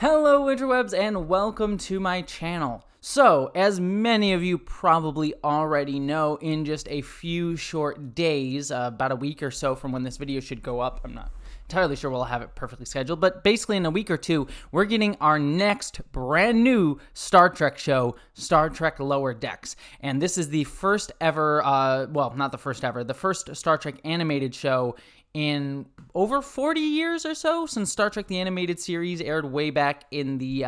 Hello interwebs and welcome to my channel. So, as many of you probably already know, in just a few short days, about a week or so from when this video should go up, I'm not entirely sure we'll have it perfectly scheduled, but basically in a week or two, we're getting our next brand new Star Trek show, Star Trek Lower Decks. And this is the first ever, well, not the first ever, the first Star Trek animated show in over 40 years or so, since Star Trek the Animated Series aired way back in the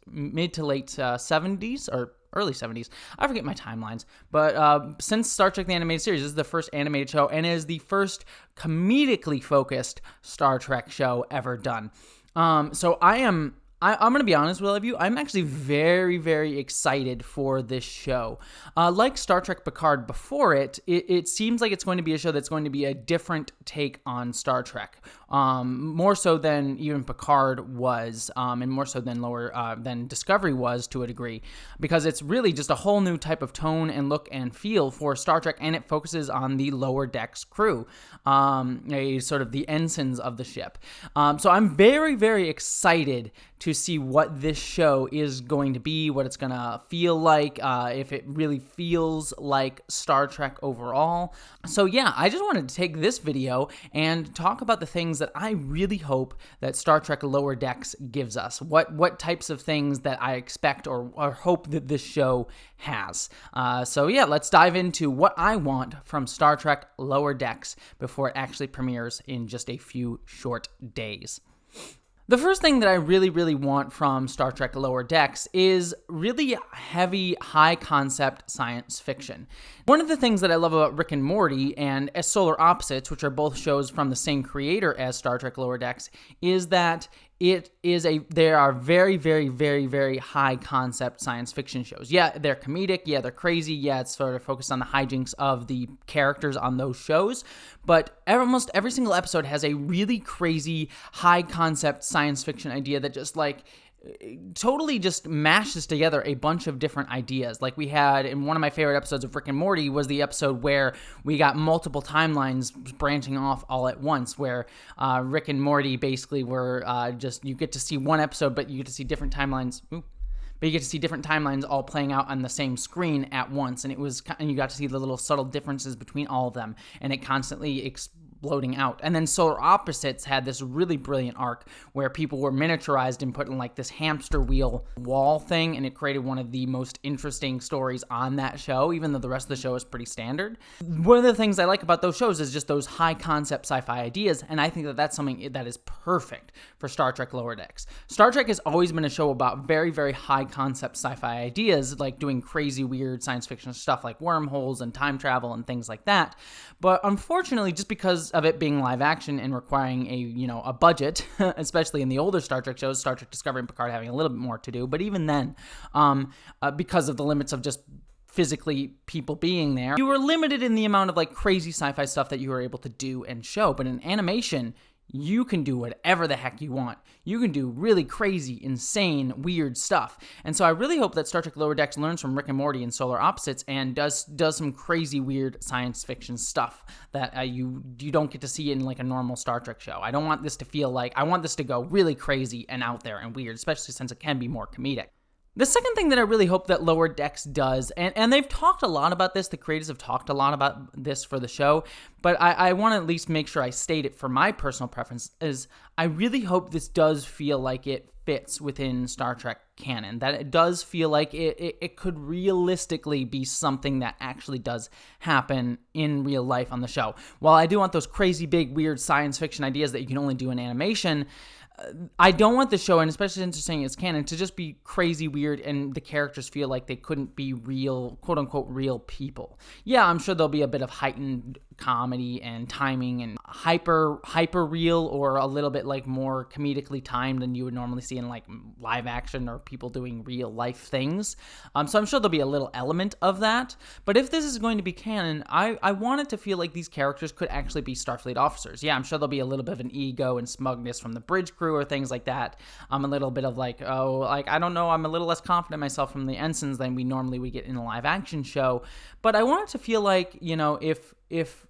mid to late 70s or early 70s. I forget my timelines, but since Star Trek the Animated Series, this is the first animated show and it is the first comedically focused Star Trek show ever done. So I'm going to be honest with all of you, I'm actually very, very excited for this show. Like Star Trek Picard before it seems like it's going to be a show that's going to be a different take on Star Trek. More so than even Picard was, and more so than Discovery was to a degree, because it's really just a whole new type of tone and look and feel for Star Trek, and it focuses on the lower decks crew, sort of the ensigns of the ship. So I'm very, very excited to see what this show is going to be, what it's going to feel like, if it really feels like Star Trek overall. So yeah, I just wanted to take this video and talk about the things that I really hope that Star Trek Lower Decks gives us. What types of things that I expect or hope that this show has. So yeah, let's dive into what I want from Star Trek Lower Decks before it actually premieres in just a few short days. The first thing that I really, really want from Star Trek Lower Decks is really heavy, high-concept science fiction. One of the things that I love about Rick and Morty and Solar Opposites, which are both shows from the same creator as Star Trek Lower Decks, is that they are very, very, very, very high-concept science fiction shows. Yeah, they're comedic. Yeah, they're crazy. Yeah, it's sort of focused on the hijinks of the characters on those shows. But almost every single episode has a really crazy, high-concept science fiction idea that just, totally just mashes together a bunch of different ideas. Like we had in one of my favorite episodes of Rick and Morty was the episode where we got multiple timelines branching off all at once, where Rick and Morty basically were you get to see one episode, but you get to see different timelines. But you get to see different timelines all playing out on the same screen at once, and you got to see the little subtle differences between all of them, and it constantly exploding out. And then Solar Opposites had this really brilliant arc where people were miniaturized and put in this hamster wheel wall thing, and it created one of the most interesting stories on that show, even though the rest of the show is pretty standard. One of the things I like about those shows is just those high concept sci-fi ideas, and I think that that's something that is perfect for Star Trek Lower Decks. Star Trek has always been a show about very, very high concept sci-fi ideas, like doing crazy, weird science fiction stuff like wormholes and time travel and things like that. But unfortunately, just because of it being live action and requiring a budget, especially in the older Star Trek shows, Star Trek Discovery and Picard having a little bit more to do, but even then, because of the limits of just physically people being there, you were limited in the amount of crazy sci-fi stuff that you were able to do and show. But in animation, you can do whatever the heck you want. You can do really crazy, insane, weird stuff. And so I really hope that Star Trek Lower Decks learns from Rick and Morty and Solar Opposites and does some crazy, weird science fiction stuff that you don't get to see in a normal Star Trek show. I don't want this to feel I want this to go really crazy and out there and weird, especially since it can be more comedic. The second thing that I really hope that Lower Decks does, and they've talked a lot about this, the creators have talked a lot about this for the show, but I want to at least make sure I state it for my personal preference, is I really hope this does feel like it fits within Star Trek canon, that it does feel like it could realistically be something that actually does happen in real life on the show. While I do want those crazy, big, weird science fiction ideas that you can only do in animation, I don't want the show, and especially since you're saying it's canon, to just be crazy weird and the characters feel like they couldn't be real, quote-unquote, real people. Yeah, I'm sure there'll be a bit of heightened comedy and timing and hyper real, or a little bit more comedically timed than you would normally see in live action or people doing real life things. So I'm sure there'll be a little element of that. But if this is going to be canon, I want it to feel like these characters could actually be Starfleet officers. Yeah, I'm sure there'll be a little bit of an ego and smugness from the bridge crew or things like that. A little bit of I don't know, I'm a little less confident myself from the ensigns than we normally would get in a live action show. But I want it to feel like, if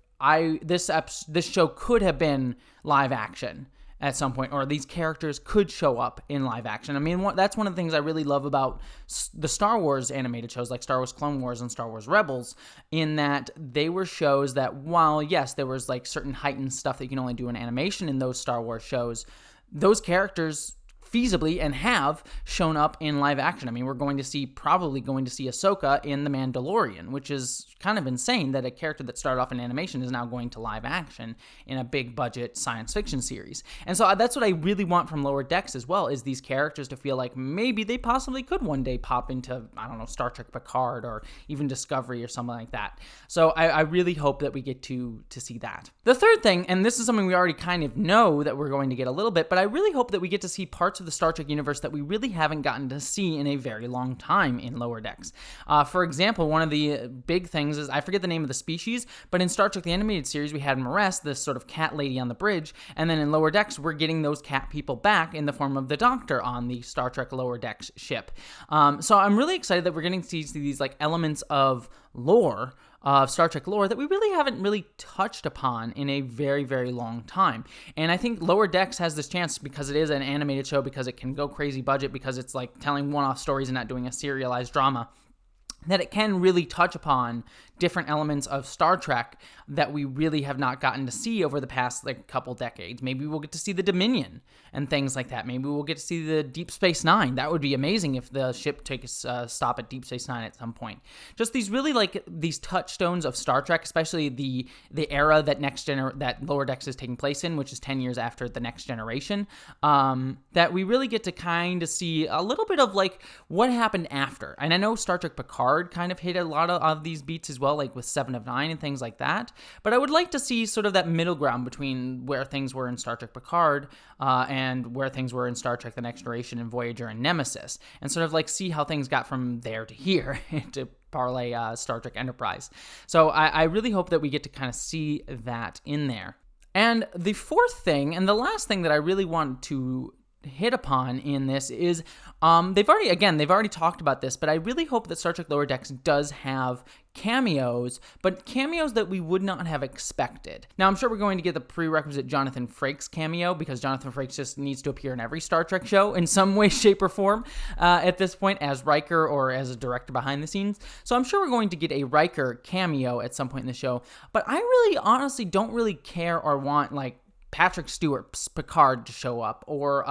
this show could have been live action, at some point, or these characters could show up in live action. I mean, that's one of the things I really love about the Star Wars animated shows like Star Wars Clone Wars and Star Wars Rebels, in that they were shows that, while yes, there was like certain heightened stuff that you can only do in animation in those Star Wars shows, those characters feasibly and have shown up in live action. I mean, we're probably going to see Ahsoka in The Mandalorian, which is kind of insane that a character that started off in animation is now going to live action in a big budget science fiction series. And so that's what I really want from Lower Decks as well, is these characters to feel like maybe they possibly could one day pop into, I don't know, Star Trek Picard or even Discovery or something like that. So I really hope that we get to see that. The third thing, and this is something we already kind of know that we're going to get a little bit, but I really hope that we get to see parts of the Star Trek universe that we really haven't gotten to see in a very long time in Lower Decks. For example, one of the big things is, I forget the name of the species, but in Star Trek the Animated Series, we had Maress, this sort of cat lady on the bridge, and then in Lower Decks, we're getting those cat people back in the form of the Doctor on the Star Trek Lower Decks ship. So I'm really excited that we're getting to see these like elements of lore, of Star Trek lore, that we really haven't really touched upon in a very, very long time. And I think Lower Decks has this chance, because it is an animated show, because it can go crazy budget, because it's like telling one-off stories and not doing a serialized drama, that it can really touch upon different elements of Star Trek that we really have not gotten to see over the past like couple decades. Maybe we'll get to see the Dominion and things like that. Maybe we'll get to see the Deep Space Nine. That would be amazing if the ship takes a stop at Deep Space Nine at some point. Just these really like these touchstones of Star Trek, especially the era that that Lower Decks is taking place in, which is 10 years after the Next Generation, that we really get to kind of see a little bit of like what happened after. And I know Star Trek Picard kind of hit a lot of these beats as well, like with 7 of 9 and things like that. But I would like to see sort of that middle ground between where things were in Star Trek Picard and where things were in Star Trek The Next Generation and Voyager and Nemesis, and sort of like see how things got from there to here to parlay Star Trek Enterprise. So I really hope that we get to kind of see that in there. And the fourth thing, and the last thing that I really want to hit upon in this is they've already talked about this, but I really hope that Star Trek Lower Decks does have cameos, but cameos that we would not have expected. Now, I'm sure we're going to get the prerequisite Jonathan Frakes cameo, because Jonathan Frakes just needs to appear in every Star Trek show in some way, shape, or form at this point, as Riker or as a director behind the scenes. So I'm sure we're going to get a Riker cameo at some point in the show, but I really honestly don't really care or want like Patrick Stewart's Picard to show up, or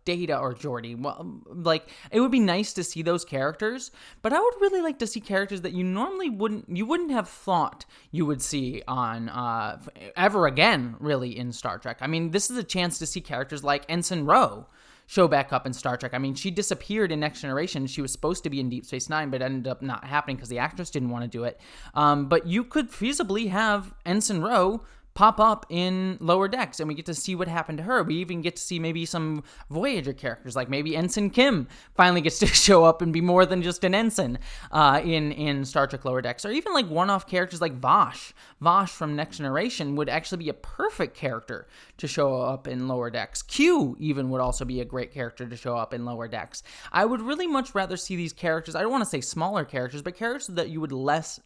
Data or Geordi. Well, like, it would be nice to see those characters, but I would really like to see characters that you normally wouldn't have thought you would see on ever again, really, in Star Trek. I mean, this is a chance to see characters like Ensign Ro show back up in Star Trek. I mean, she disappeared in Next Generation. She was supposed to be in Deep Space Nine, but ended up not happening because the actress didn't want to do it. But you could feasibly have Ensign Ro pop up in Lower Decks, and we get to see what happened to her. We even get to see maybe some Voyager characters, like maybe Ensign Kim finally gets to show up and be more than just an ensign in Star Trek Lower Decks, or even like one-off characters like Vosh. Vosh from Next Generation would actually be a perfect character to show up in Lower Decks. Q even would also be a great character to show up in Lower Decks. I would really much rather see these characters, I don't want to say smaller characters, but characters that you would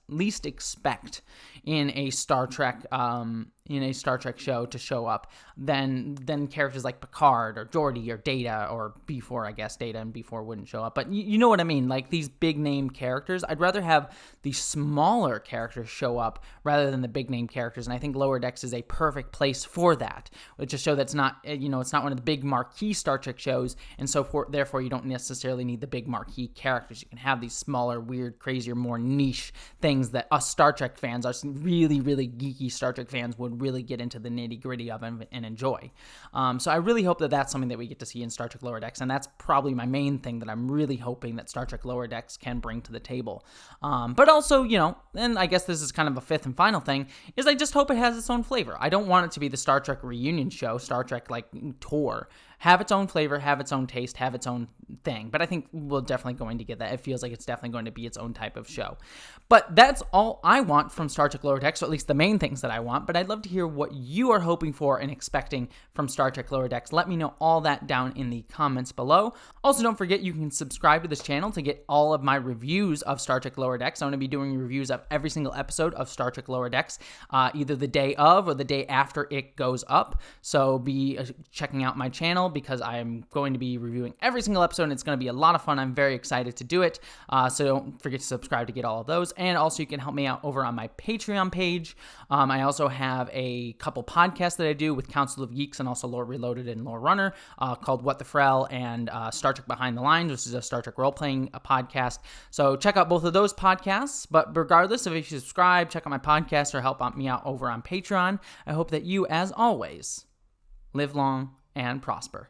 least expect in a Star Trek show to show up than characters like Picard or Geordi or Data, or B4, I guess. Data and B4 wouldn't show up, but you know what I mean, like these big name characters. I'd rather have the smaller characters show up rather than the big name characters, and I think Lower Decks is a perfect place for that, which is a show that's not, it's not one of the big marquee Star Trek shows, and so therefore you don't necessarily need the big marquee characters. You can have these smaller, weird, crazier, more niche things that us Star Trek fans, us really, really geeky Star Trek fans, would really get into the nitty-gritty of and enjoy. So I really hope that that's something that we get to see in Star Trek Lower Decks, and that's probably my main thing that I'm really hoping that Star Trek Lower Decks can bring to the table. But also, and I guess this is kind of a fifth and final thing, is I just hope it has its own flavor. I don't want it to be the Star Trek reunion show, Star Trek like tour. Have its own flavor, have its own taste, have its own thing, but I think we're definitely going to get that. It feels like it's definitely going to be its own type of show. But that's all I want from Star Trek Lower Decks, or at least the main things that I want, but I'd love to hear what you are hoping for and expecting from Star Trek Lower Decks. Let me know all that down in the comments below. Also, don't forget you can subscribe to this channel to get all of my reviews of Star Trek Lower Decks. I'm going to be doing reviews of every single episode of Star Trek Lower Decks, either the day of or the day after it goes up. So be checking out my channel because I'm going to be reviewing every single episode, and it's going to be a lot of fun. I'm very excited to do it. So don't forget to subscribe to get all of those. And also, you can help me out over on my Patreon page. I also have a couple podcasts that I do with Council of Geeks and also Lore Reloaded and Lore Runner called What the Frel and Star Trek Behind the Lines, which is a Star Trek role-playing podcast. So check out both of those podcasts. But regardless of if you subscribe, check out my podcast, or help me out over on Patreon, I hope that you, as always, live long and prosper.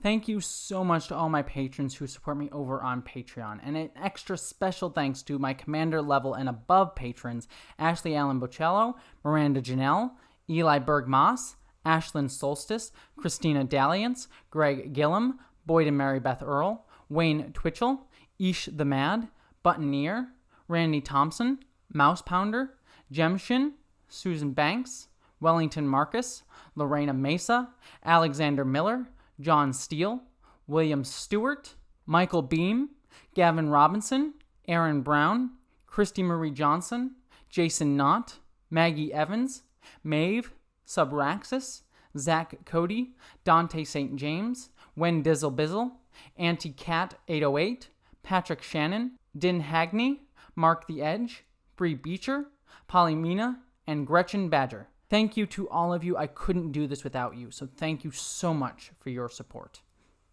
Thank you so much to all my patrons who support me over on Patreon, and an extra special thanks to my commander level and above patrons, Ashley Allen Bocello, Miranda Janelle, Eli Berg-Moss, Ashlyn Solstice, Christina Dalliance, Greg Gillum, Boyd and Mary Beth Earl, Wayne Twitchell, Ish the Mad, Buttoneer, Randy Thompson, Mouse Pounder, Jemshin, Susan Banks, Wellington Marcus, Lorena Mesa, Alexander Miller, John Steele, William Stewart, Michael Beam, Gavin Robinson, Aaron Brown, Christy Marie Johnson, Jason Knott, Maggie Evans, Maeve, Subraxis, Zach Cody, Dante St. James, Wen Dizzle Bizzle, Auntie Cat 808, Patrick Shannon, Din Hagney, Mark the Edge, Bree Beecher, Polly Mina, and Gretchen Badger. Thank you to all of you. I couldn't do this without you, so thank you so much for your support.